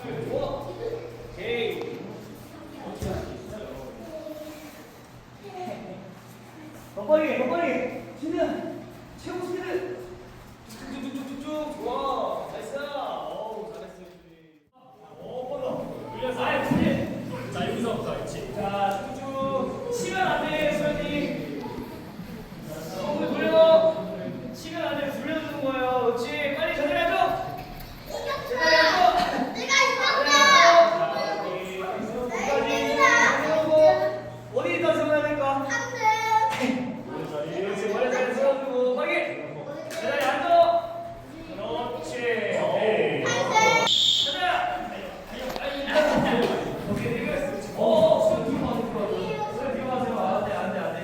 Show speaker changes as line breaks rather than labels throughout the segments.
오케이. 더 빠르게, 더 빠르게. 신은 최고 스피드. 쭉쭉쭉쭉쭉. 좋아. 나이스. 어우, 잘했어. 오, 빨라. 돌려서. 아이, 신은. 자, 여기서부터. 그렇지. 자, 쭉쭉. 치면 안 돼, 수현이. 손을 돌려. 치면 안 돼. 돌려주는 거예요. 그렇지. 빨리 제대로 해줘. 어디다 세워야 될까? 그렇지. 머리 잘 세워주고 빨리 제자리에 앉아. 그렇지. 가자. 오케이. 손 뒤로 가세요. 손 뒤로 가세요. 안돼.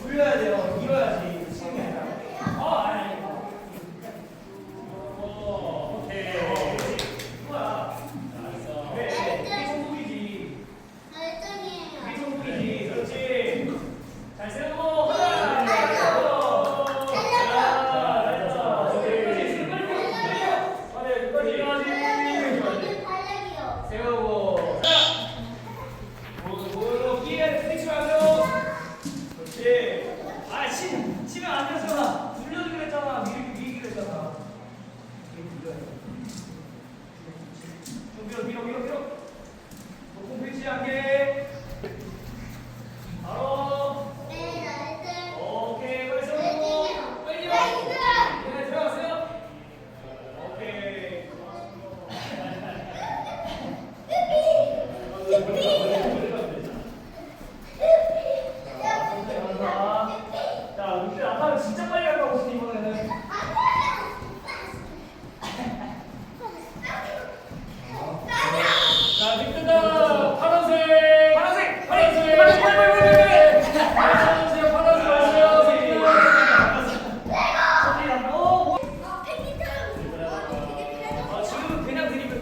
굴려야 돼요. 밀어야지. 치는 게 아니라. 아니. 오케이. 이거야. 잘했어. 그래. 이게 성공이지. 이게 성공이지. 그렇지. 잘 세우고 가자. 세우고 자. 기회 스위치 하세요. 그렇지. 아, 치면 안 되잖아. 돌려주기로 했잖아. 밀기로 했잖아. 밀어. 높은 피치 않게. 바로. 오케이. 빨리 세우고. 빨리 네, 들어가세요. 오케이. 자, 근데 아까는 진짜 빨리 할 거고 이번에는. 자, 믹드다. 파란색. 파란색. 지금은 그냥 드리블.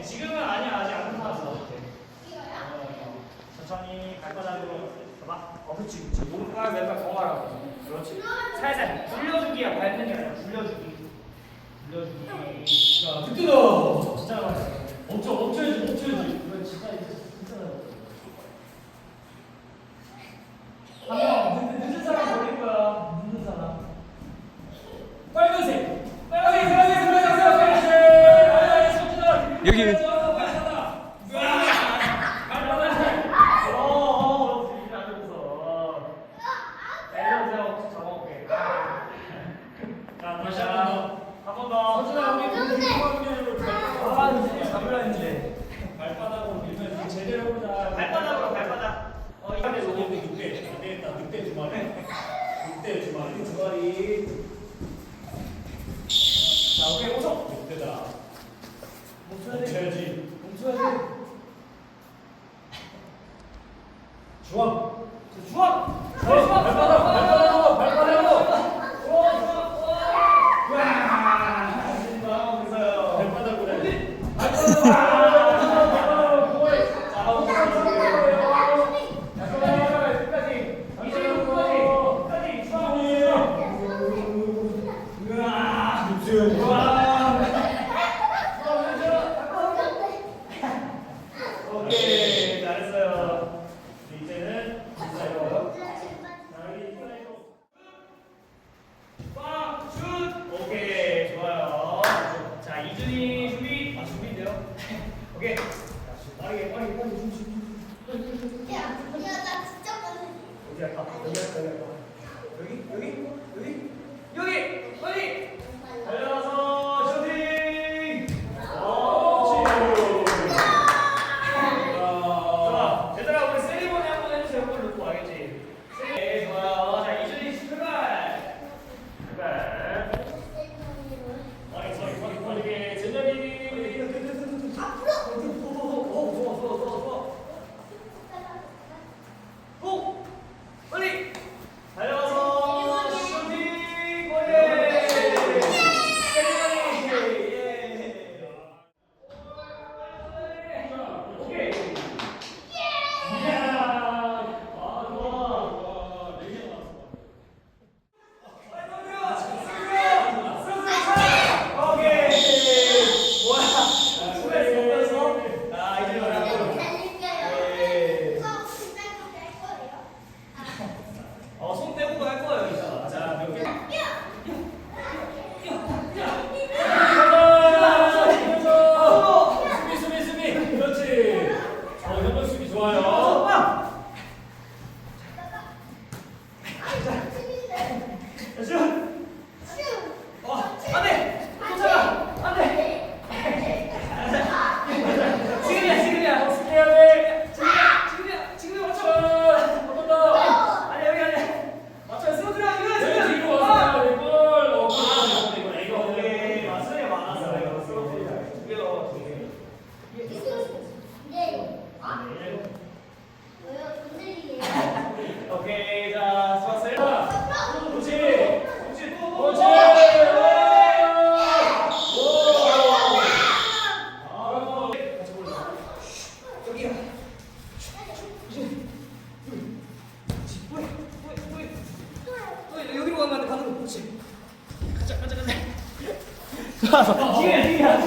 지금은 아니야. 아직 안 끝났어. 천천히 발바닥으로 봐봐. 그렇지. 오른발 왼발 정하라고. 그렇지. 살살 굴려주기야. 밟는 게 아니라 굴려주기. 자, 득득어. 진짜 맛있어. 멈춰야지. 이거 진짜 한명 늦은 사람 걸릴 거야. 늦는 사람. 빨간색.
여기.
한번 더. 잡으려 했는데.
발바닥으로 밀면 제대로 해보자.
발바닥.
이번에 저기 늑대. 안 되겠다. 늑대 두 마리. 두 마리.
자, 오케이. 오성.
늑대다.
멈춰야 돼.
멈춰야지. 주황. 발바닥으로.
오케이, 잘했어요. 이제는 오케이, 좋아요. 자, 이준이 준비인데요. 오케이. 자, 빠르게. 여기 할까? 여기 할까? 여기? 여기? 여기? 여기! 빨리! 달려서 슈팅! 좋아. 얘들아, 우리 세리머니 한번 해주세요. 한번 놓고 알겠지? 네, 좋아요. 자, 이준이 출발! 출발. 빠르게 제자리. 오! 빨리! 달려서 슈팅! 골! 세리머니! 예! 오케이! 손 떼고도 할 거예요, 이따가. 자, 몇 개?
수비. 그렇지. 현번 수비 좋아요.
안 돼! 쫓아가! 안 돼! 지금이야!
수비해야 돼.
지금이야! 맞춰!
한번 더.
아니, 여기 아니야! 맞춰! 쓰러뜨려!
네, 뒤로
이거!
와서 이걸. 이거.
오케이, 맞으려 많았어. 이거 쓰러뜨리자. 두 개 넣어, 두 개. 오케이, 자, 수고하세요.
그렇지.
그렇지, 또, 또, 또. 여기야. 여기로 가면 안 돼. 가는 거. 그렇지. 가자. 좋았어. 지금이야.